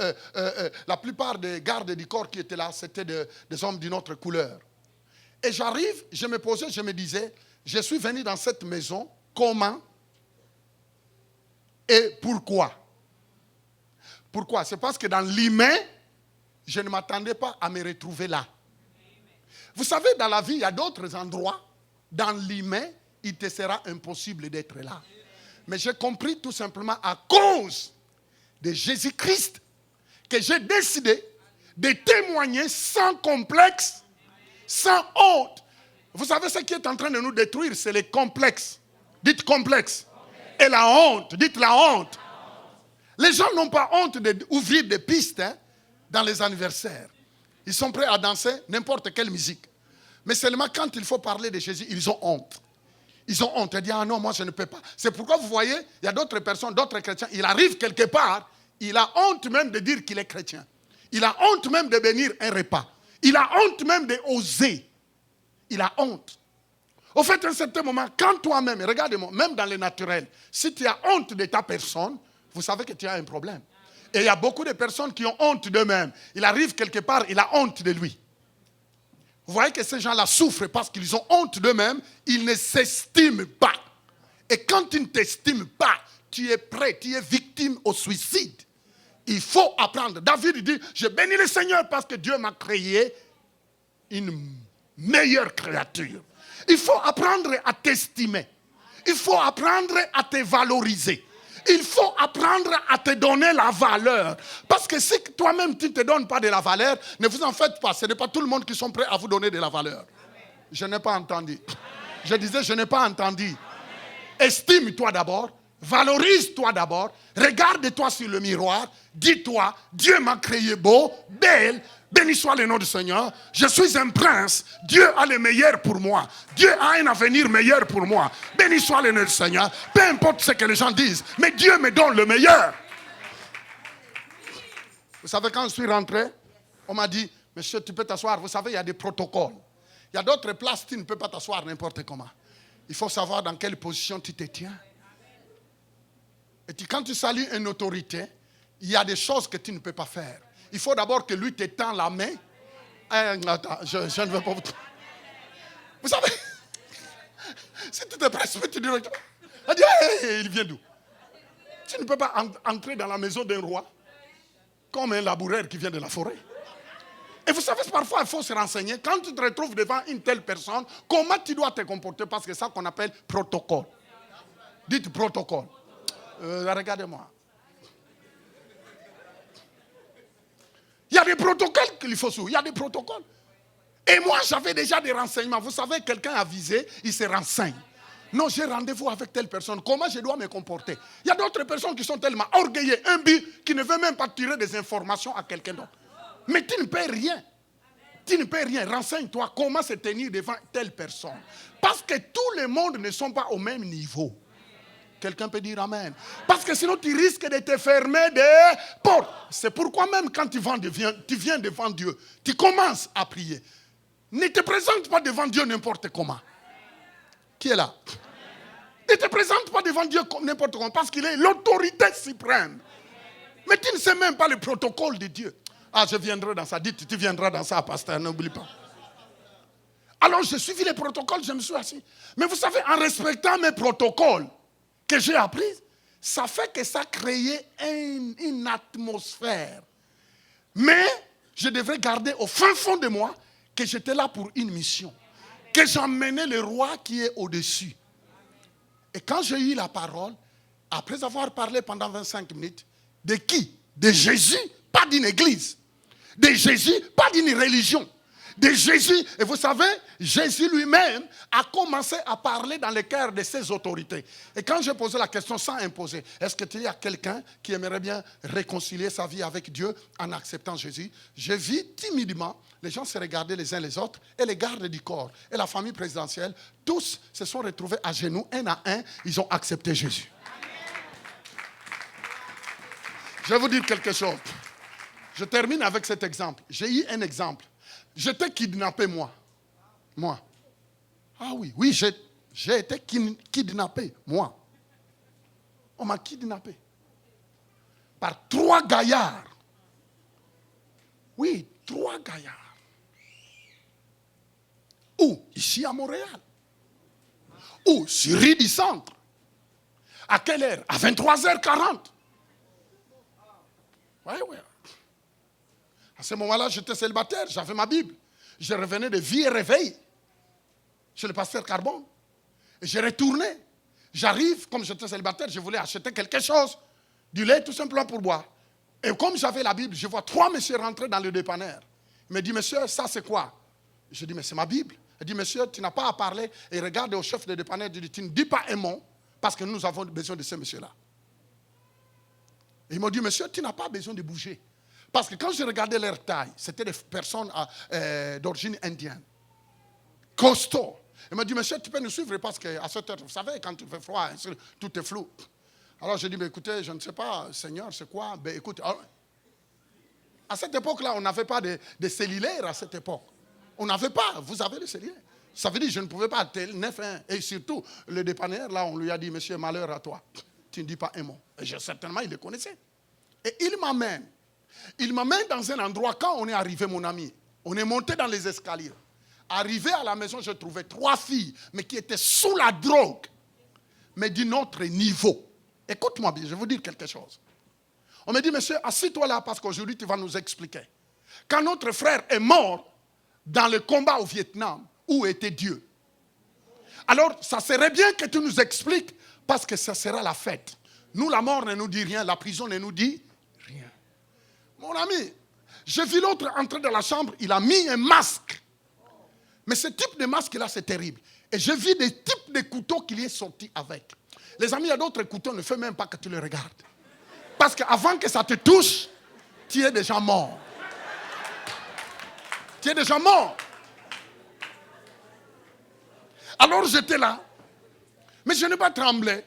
La plupart des gardes du corps qui étaient là, c'était des hommes d'une autre couleur. Et j'arrive, je me posais, je me disais, je suis venu dans cette maison, comment et pourquoi? Pourquoi? C'est parce que dans l'humain, je ne m'attendais pas à me retrouver là. Vous savez, dans la vie, il y a d'autres endroits, dans l'humain, il te sera impossible d'être là. Mais j'ai compris tout simplement à cause de Jésus-Christ que j'ai décidé de témoigner sans complexe, sans honte. Vous savez ce qui est en train de nous détruire, c'est les complexes. Dites complexe. Et la honte, dites la honte. Les gens n'ont pas honte d'ouvrir des pistes dans les anniversaires. Ils sont prêts à danser n'importe quelle musique. Mais seulement quand il faut parler de Jésus, ils ont honte. Ils ont honte. Ils disent, ah non, moi je ne peux pas. C'est pourquoi vous voyez, il y a d'autres personnes, d'autres chrétiens, il arrive quelque part, il a honte même de dire qu'il est chrétien. Il a honte même de bénir un repas. Il a honte même d'oser. Il a honte. Au fait, à un certain moment, quand toi-même, regardez-moi, même dans le naturel, si tu as honte de ta personne, vous savez que tu as un problème. Et il y a beaucoup de personnes qui ont honte d'eux-mêmes. Il arrive quelque part, il a honte de lui. Vous voyez que ces gens-là souffrent parce qu'ils ont honte d'eux-mêmes, ils ne s'estiment pas. Et quand tu ne t'estimes pas, tu es prêt, tu es victime au suicide. Il faut apprendre. David dit, je bénis le Seigneur parce que Dieu m'a créé une meilleure créature. Il faut apprendre à t'estimer. Il faut apprendre à te valoriser. Il faut apprendre à te donner la valeur. Parce que si toi-même tu ne te donnes pas de la valeur, ne vous en faites pas. Ce n'est pas tout le monde qui sont prêts à vous donner de la valeur. Amen. Je n'ai pas entendu. Amen. Je disais, je n'ai pas entendu. Estime-toi d'abord. Valorise-toi d'abord. Regarde-toi sur le miroir. Dis-toi, Dieu m'a créé beau, belle. Béni soit le nom du Seigneur. Je suis un prince. Dieu a le meilleur pour moi. Dieu a un avenir meilleur pour moi. Béni soit le nom du Seigneur. Peu importe ce que les gens disent. Mais Dieu me donne le meilleur. Vous savez, quand je suis rentré, on m'a dit, monsieur, tu peux t'asseoir. Vous savez, il y a des protocoles. Il y a d'autres places, tu ne peux pas t'asseoir n'importe comment. Il faut savoir dans quelle position tu te tiens. Et quand tu salues une autorité, il y a des choses que tu ne peux pas faire. Il faut d'abord que lui te tend la main. Attends, je ne veux pas vous... Vous savez, si tu te presses, tu dis, hey, il vient d'où? Tu ne peux pas entrer dans la maison d'un roi comme un laboureur qui vient de la forêt. Et vous savez, parfois, il faut se renseigner. Quand tu te retrouves devant une telle personne, comment tu dois te comporter? Parce que c'est ça qu'on appelle protocole. Dites protocole. Regardez-moi. Il y a des protocoles qu'il faut suivre. Il y a des protocoles. Et moi, j'avais déjà des renseignements. Vous savez, quelqu'un a visé, il se renseigne. Non, j'ai rendez-vous avec telle personne. Comment je dois me comporter? Il y a d'autres personnes qui sont tellement orgueilleux, imbus, qui ne veulent même pas tirer des informations à quelqu'un d'autre. Mais tu ne peux rien. Tu ne peux rien. Renseigne-toi comment se tenir devant telle personne. Parce que tout le monde ne sont pas au même niveau. Quelqu'un peut dire amen. Parce que sinon tu risques de te fermer des portes. C'est pourquoi même quand tu viens devant Dieu, tu commences à prier. Ne te présente pas devant Dieu n'importe comment. Qui est là? Ne te présente pas devant Dieu n'importe comment parce qu'il est l'autorité suprême. Mais tu ne sais même pas le protocole de Dieu. Ah, je viendrai dans ça. Dites, tu viendras dans ça, pasteur, n'oublie pas. Alors j'ai suivi les protocoles, je me suis assis. Mais vous savez, en respectant mes protocoles que j'ai appris, ça fait que ça crée une atmosphère. Mais je devrais garder au fin fond de moi que j'étais là pour une mission. Que j'emmenais le roi qui est au-dessus. Et quand j'ai eu la parole, après avoir parlé pendant 25 minutes, de qui? De Jésus, pas d'une église. De Jésus, pas d'une religion. De Jésus, et vous savez, Jésus lui-même a commencé à parler dans le cœur de ses autorités. Et quand j'ai posé la question sans imposer, est-ce que tu y a quelqu'un qui aimerait bien réconcilier sa vie avec Dieu en acceptant Jésus? J'ai vu timidement les gens se regarder les uns les autres et les gardes du corps et la famille présidentielle, tous se sont retrouvés à genoux, un à un, ils ont accepté Jésus. Je vais vous dire quelque chose. Je termine avec cet exemple. J'ai eu un exemple. J'étais kidnappé, moi. Ah oui, j'ai été kidnappé, moi. On m'a kidnappé. Par 3 gaillards. Oui, 3 gaillards. Où? Ici à Montréal. Où? Sur Rue du Centre. À quelle heure? À 23h40. Oui. À ce moment-là, j'étais célibataire, j'avais ma Bible. Je revenais de Vie et Réveil chez le pasteur Carbone. Et je retournais. J'arrive, comme j'étais célibataire, je voulais acheter quelque chose. Du lait, tout simplement pour boire. Et comme j'avais la Bible, je vois 3 messieurs rentrer dans le dépanneur. Il me dit, monsieur, ça c'est quoi? Je dis, mais c'est ma Bible. Il dit, monsieur, tu n'as pas à parler. Et il regarde au chef de dépanneur, il dit, tu ne dis pas un mot, parce que nous avons besoin de ces messieurs-là. Et il m'a dit, monsieur, tu n'as pas besoin de bouger. Parce que quand je regardais leur taille, c'était des personnes d'origine indienne. Costaud. Il m'a dit, monsieur, tu peux nous suivre parce qu'à cette heure, vous savez, quand il fait froid, tout est flou. Alors j'ai dit, mais écoutez, je ne sais pas, Seigneur, c'est quoi? Ben, écoute, à cette époque-là, on n'avait pas de cellulaire à cette époque. On n'avait pas, vous avez le cellulaire. Ça veut dire que je ne pouvais pas, et surtout, le dépanneur, là, on lui a dit, monsieur, malheur à toi. Tu ne dis pas un mot. Et certainement, il le connaissait. Et il m'amène dans un endroit, quand on est arrivé, mon ami, on est monté dans les escaliers. Arrivé à la maison, je trouvais 3 filles, mais qui étaient sous la drogue, mais d'un autre niveau. Écoute-moi bien, je vais vous dire quelque chose. On me dit, monsieur, assis-toi là, parce qu'aujourd'hui, tu vas nous expliquer. Quand notre frère est mort dans le combat au Vietnam, où était Dieu? Alors, ça serait bien que tu nous expliques, parce que ça sera la fête. Nous, la mort ne nous dit rien, la prison ne nous dit rien. Mon ami, j'ai vu l'autre entrer dans la chambre, il a mis un masque. Mais ce type de masque-là, c'est terrible. Et j'ai vu des types de couteaux qu'il est sorti avec. Les amis, il y a d'autres écouteurs, ne fais même pas que tu les regardes. Parce qu'avant que ça te touche, tu es déjà mort. Tu es déjà mort. Alors j'étais là, mais je n'ai pas tremblé.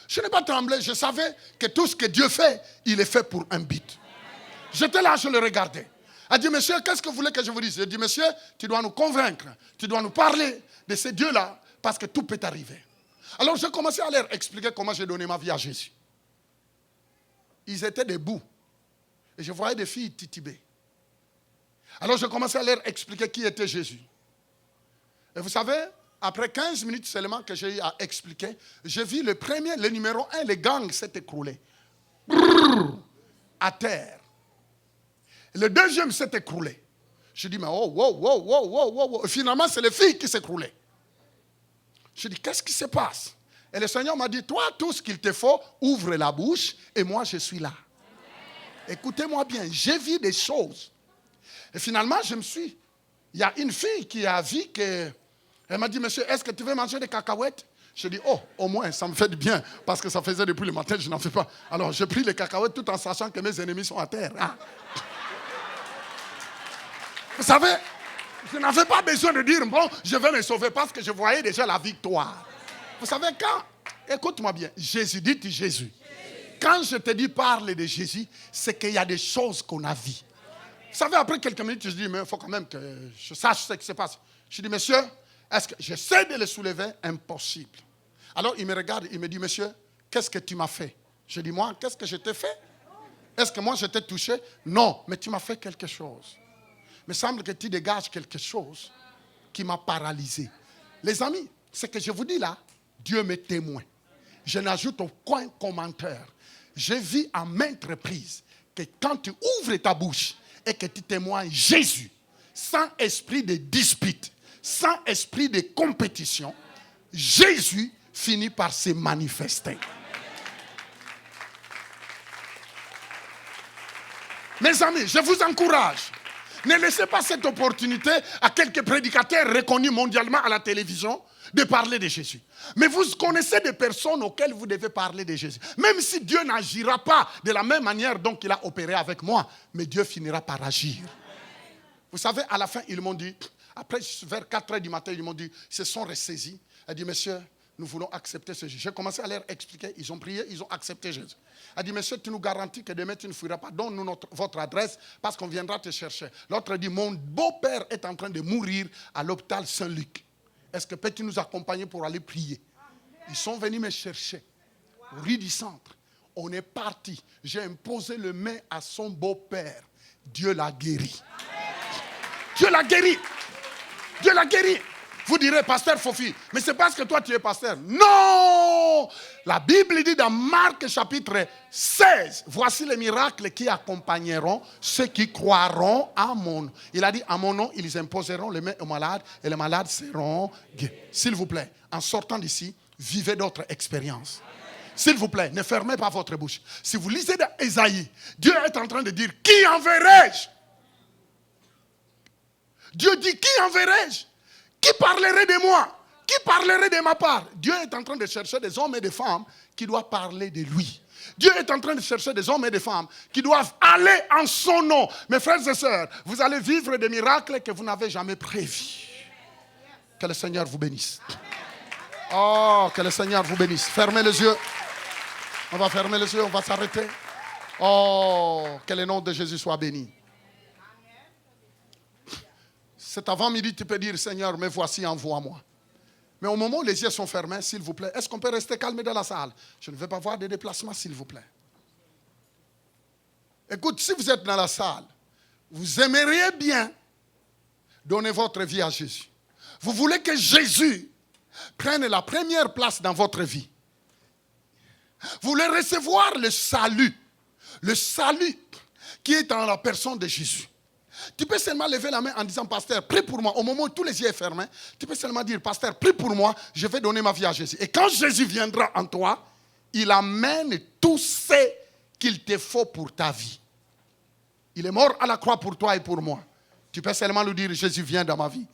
Je n'ai pas tremblé, je savais que tout ce que Dieu fait, il est fait pour un but. J'étais là, je le regardais. Elle a dit, monsieur, qu'est-ce que vous voulez que je vous dise? Je dis, monsieur, tu dois nous convaincre, tu dois nous parler de ces dieux-là, parce que tout peut arriver. Alors j'ai commencé à leur expliquer comment j'ai donné ma vie à Jésus. Ils étaient debout, et je voyais des filles titubées. Alors j'ai commencé à leur expliquer qui était Jésus. Et vous savez, après 15 minutes seulement que j'ai eu à expliquer, j'ai vu le numéro 1, le gang s'est écroulé. Brrr, à terre. Le deuxième s'est écroulé. Je dis, mais wow. Et finalement, c'est les filles qui s'écroulaient. Je dis, qu'est-ce qui se passe? Et le Seigneur m'a dit, toi, tout ce qu'il te faut, ouvre la bouche et moi, je suis là. Écoutez-moi bien, j'ai vu des choses. Et finalement, il y a une fille qui a vu que... Elle m'a dit, monsieur, est-ce que tu veux manger des cacahuètes? Je dis, oh, au moins, ça me fait du bien, parce que ça faisait depuis le matin, je n'en fais pas. Alors, j'ai pris les cacahuètes tout en sachant que mes ennemis sont à terre. Ah. Vous savez, je n'avais pas besoin de dire, bon, je vais me sauver, parce que je voyais déjà la victoire. Vous savez, écoute-moi bien, Jésus, dites Jésus. Quand je te dis parle de Jésus, c'est qu'il y a des choses qu'on a vues. Vous savez, après quelques minutes, je dis, mais il faut quand même que je sache ce qui se passe. Je dis, monsieur, est-ce que j'essaie de le soulever? Impossible. Alors il me regarde, il me dit, monsieur, qu'est-ce que tu m'as fait? Je dis, moi, qu'est-ce que je t'ai fait? Est-ce que moi je t'ai touché? Non, mais tu m'as fait quelque chose. Il me semble que tu dégages quelque chose qui m'a paralysé. Les amis, ce que je vous dis là, Dieu m'est témoin. Je n'ajoute aucun commentaire. J'ai vu à maintes reprises que quand tu ouvres ta bouche et que tu témoignes Jésus, sans esprit de dispute, sans esprit de compétition, Jésus finit par se manifester. Mes amis, je vous encourage. Ne laissez pas cette opportunité à quelques prédicateurs reconnus mondialement à la télévision de parler de Jésus. Mais vous connaissez des personnes auxquelles vous devez parler de Jésus. Même si Dieu n'agira pas de la même manière dont il a opéré avec moi, mais Dieu finira par agir. Vous savez, à la fin, ils m'ont dit, après, vers 4h du matin, ils m'ont dit, ils se sont ressaisis. Elle dit, monsieur, nous voulons accepter ce Jésus. J'ai commencé à leur expliquer, ils ont prié, ils ont accepté Jésus. Elle dit, monsieur, tu nous garantis que demain tu ne fuiras pas. Donne-nous votre adresse parce qu'on viendra te chercher. L'autre dit, mon beau-père est en train de mourir à l'hôpital Saint-Luc. Est-ce que peux-tu nous accompagner pour aller prier? Ils sont venus me chercher, rue du Centre. On est parti. J'ai imposé le main à son beau-père. Dieu l'a guéri. Dieu l'a guéri. Dieu l'a guéri. Vous direz, pasteur Fofi, mais c'est parce que toi tu es pasteur. Non! La Bible dit dans Marc chapitre 16, voici les miracles qui accompagneront ceux qui croiront à mon nom. Il a dit, à mon nom, ils imposeront les mains aux malades et les malades seront guéris. S'il vous plaît, en sortant d'ici, vivez d'autres expériences. S'il vous plaît, ne fermez pas votre bouche. Si vous lisez dans Ésaïe, Dieu est en train de dire, qui enverrai-je? Dieu dit, qui enverrai-je? Qui parlerait de moi? Qui parlerait de ma part? Dieu est en train de chercher des hommes et des femmes qui doivent parler de lui. Dieu est en train de chercher des hommes et des femmes qui doivent aller en son nom. Mes frères et sœurs, vous allez vivre des miracles que vous n'avez jamais prévus. Que le Seigneur vous bénisse. Oh, que le Seigneur vous bénisse. Fermez les yeux. On va fermer les yeux, on va s'arrêter. Oh, que le nom de Jésus soit béni. Cet avant-midi, tu peux dire, Seigneur, me voici, envoie-moi. Mais au moment où les yeux sont fermés, s'il vous plaît, est-ce qu'on peut rester calme dans la salle? Je ne veux pas voir des déplacements, s'il vous plaît. Écoute, si vous êtes dans la salle, vous aimeriez bien donner votre vie à Jésus. Vous voulez que Jésus prenne la première place dans votre vie. Vous voulez recevoir le salut qui est dans la personne de Jésus. Tu peux seulement lever la main en disant, pasteur, prie pour moi. Au moment où tous les yeux sont fermés, tu peux seulement dire, pasteur, prie pour moi, je vais donner ma vie à Jésus. Et quand Jésus viendra en toi, il amène tout ce qu'il te faut pour ta vie. Il est mort à la croix pour toi et pour moi. Tu peux seulement lui dire, Jésus vient dans ma vie.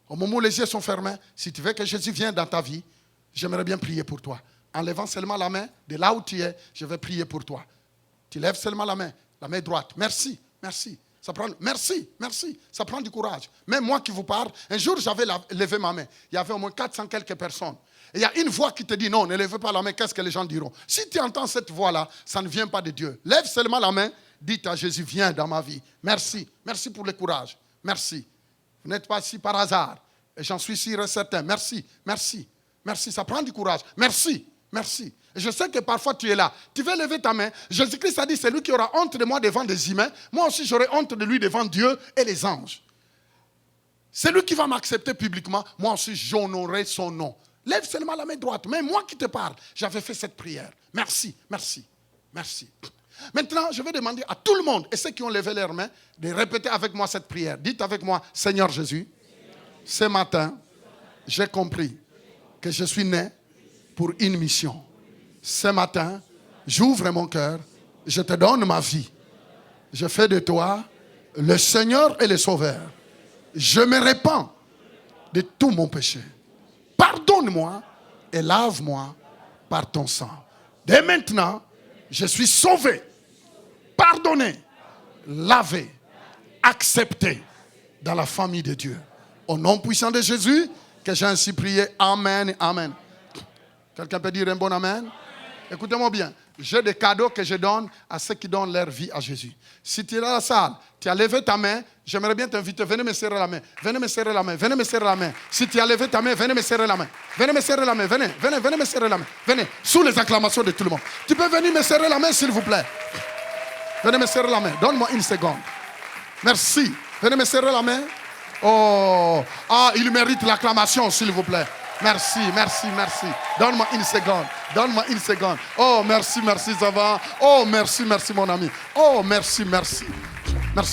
Au moment où les yeux sont fermés, si tu veux que Jésus vienne dans ta vie, j'aimerais bien prier pour toi. en levant seulement la main, de là où tu es, je vais prier pour toi. Tu lèves seulement la main droite. Merci, merci. Merci. Ça prend du courage. Même moi qui vous parle, un jour j'avais levé ma main. Il y avait au moins 400 quelques personnes. Et il y a une voix qui te dit non, ne lève pas la main, qu'est-ce que les gens diront? Si tu entends cette voix-là, ça ne vient pas de Dieu. Lève seulement la main, dites à Jésus, viens dans ma vie. Merci pour le courage. Merci. Vous n'êtes pas ici par hasard. Et j'en suis sûr et certain. Merci. Ça prend du courage. Merci. Et je sais que parfois tu es là. Tu veux lever ta main. Jésus-Christ a dit, c'est lui qui aura honte de moi devant des humains. Moi aussi, j'aurai honte de lui devant Dieu et les anges. C'est lui qui va m'accepter publiquement. Moi aussi, j'honorerai son nom. Lève seulement la main droite. Mais moi qui te parle, j'avais fait cette prière. Merci. Maintenant, je vais demander à tout le monde, et ceux qui ont levé leurs mains, de répéter avec moi cette prière. Dites avec moi, Seigneur Jésus, ce matin, j'ai compris que je suis né pour une mission. Ce matin, j'ouvre mon cœur, je te donne ma vie. Je fais de toi le Seigneur et le Sauveur. Je me répands de tout mon péché. Pardonne-moi et lave-moi par ton sang. Dès maintenant, je suis sauvé, pardonné, lavé, accepté dans la famille de Dieu. Au nom puissant de Jésus, que j'ai ainsi prié. Amen. Quelqu'un peut dire un bon amen? Écoutez-moi bien. J'ai des cadeaux que je donne à ceux qui donnent leur vie à Jésus. Si tu es dans la salle, tu as levé ta main, j'aimerais bien t'inviter. Venez me serrer la main. Venez me serrer la main. Si tu as levé ta main, venez me serrer la main. Venez me serrer la main. Venez me serrer la main. Venez, sous les acclamations de tout le monde. Tu peux venir me serrer la main, s'il vous plaît. Venez me serrer la main. Donne-moi une seconde. Merci. Venez me serrer la main. Oh, il mérite l'acclamation, s'il vous plaît. Merci. Donne-moi une seconde. Oh, merci, ça va. Oh, merci, mon ami. Oh, merci. Merci,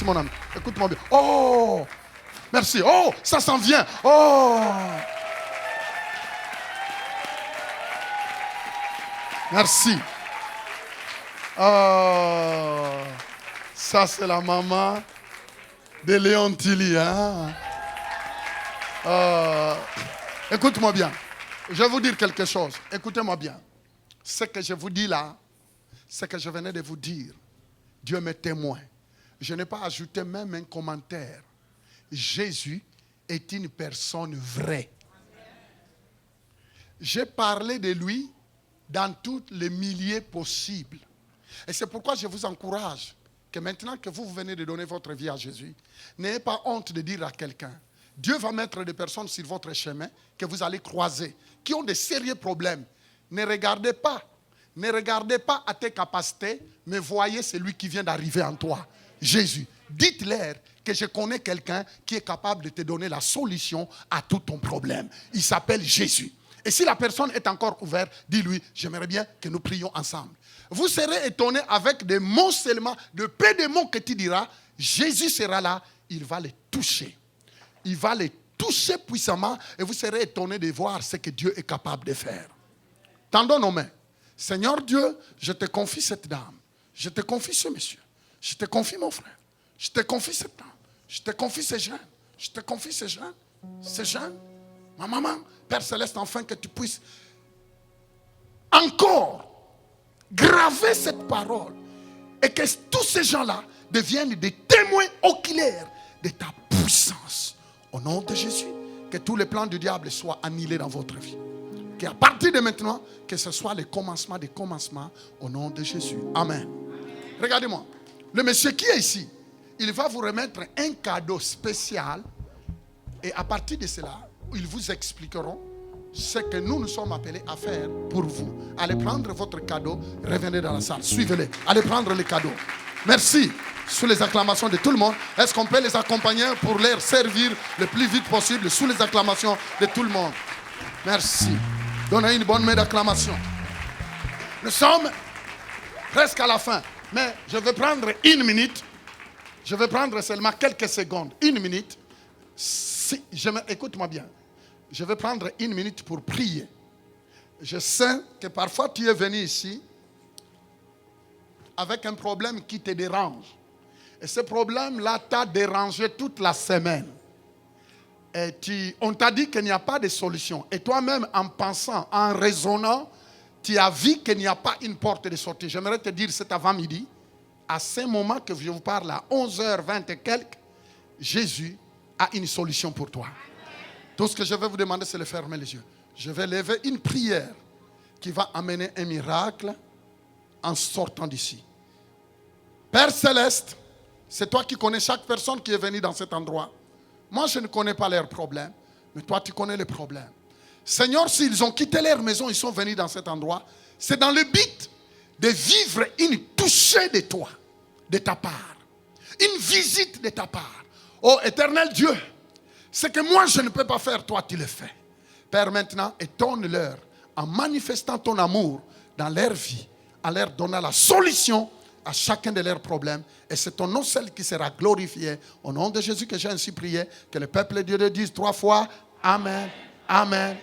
mon ami. Écoute-moi bien. Oh, merci. Oh, ça s'en vient. Oh. Merci. Oh, ça c'est la maman de Léon Tilly, hein? Écoute-moi bien. Je vais vous dire quelque chose. Écoutez-moi bien. Ce que je vous dis là, ce que je venais de vous dire, Dieu m'est témoin. Je n'ai pas ajouté même un commentaire. Jésus est une personne vraie. J'ai parlé de lui dans tous les milieux possibles. Et c'est pourquoi je vous encourage que maintenant que vous venez de donner votre vie à Jésus, n'ayez pas honte de dire à quelqu'un. Dieu va mettre des personnes sur votre chemin que vous allez croiser, qui ont des sérieux problèmes. Ne regardez pas à tes capacités, mais voyez celui qui vient d'arriver en toi, Jésus. Dites-leur que je connais quelqu'un qui est capable de te donner la solution à tout ton problème. Il s'appelle Jésus. Et si la personne est encore ouverte, dis-lui, j'aimerais bien que nous prions ensemble. Vous serez étonné avec des mots seulement, de peu de mots que tu diras, Jésus sera là, il va les toucher. Il va les toucher puissamment et vous serez étonné de voir ce que Dieu est capable de faire. Tendons nos mains. Seigneur Dieu, je te confie cette dame. Je te confie ce monsieur. Je te confie mon frère. Je te confie cette dame. Je te confie ces jeunes. Je te confie ces jeunes. Ces jeunes. Ma maman, Père Céleste, enfin que tu puisses encore graver cette parole et que tous ces gens-là deviennent des témoins oculaires de ta puissance. Au nom de Jésus, que tous les plans du diable soient annihilés dans votre vie. Qu'à partir de maintenant, que ce soit le commencement des commencements au nom de Jésus. Amen. Regardez-moi. Le monsieur qui est ici, il va vous remettre un cadeau spécial et à partir de cela, ils vous expliqueront ce que nous sommes appelés à faire pour vous. Allez prendre votre cadeau, revenez dans la salle. Suivez-les. Allez prendre les cadeaux. Merci. Sous les acclamations de tout le monde. Est-ce qu'on peut les accompagner pour leur servir le plus vite possible sous les acclamations de tout le monde? Merci. Donnez une bonne main d'acclamation. Nous sommes presque à la fin. Mais je vais prendre une minute. Je vais prendre seulement quelques secondes. Une minute. Écoute-moi bien. Je vais prendre une minute pour prier. Je sais que parfois tu es venu ici avec un problème qui te dérange. Et ce problème-là t'a dérangé toute la semaine. Et on t'a dit qu'il n'y a pas de solution. Et toi-même, en pensant, en raisonnant, tu as vu qu'il n'y a pas une porte de sortie. J'aimerais te dire cet avant-midi, à ce moment que je vous parle, à 11h20 et quelques, Jésus a une solution pour toi. Tout ce que je vais vous demander, c'est de fermer les yeux. Je vais lever une prière qui va amener un miracle en sortant d'ici. Père Céleste, c'est toi qui connais chaque personne qui est venue dans cet endroit. Moi, je ne connais pas leurs problèmes, mais toi, tu connais les problèmes. Seigneur, s'ils ont quitté leur maison, ils sont venus dans cet endroit, c'est dans le but de vivre une touchée de toi, de ta part, une visite de ta part. Oh, éternel Dieu, ce que moi je ne peux pas faire, toi tu le fais. Père, maintenant, étonne-leur en manifestant ton amour dans leur vie, en leur donnant la solution à chacun de leurs problèmes. Et c'est ton nom seul qui sera glorifié. Au nom de Jésus que j'ai ainsi prié, que le peuple de Dieu dise 3 fois Amen, Amen.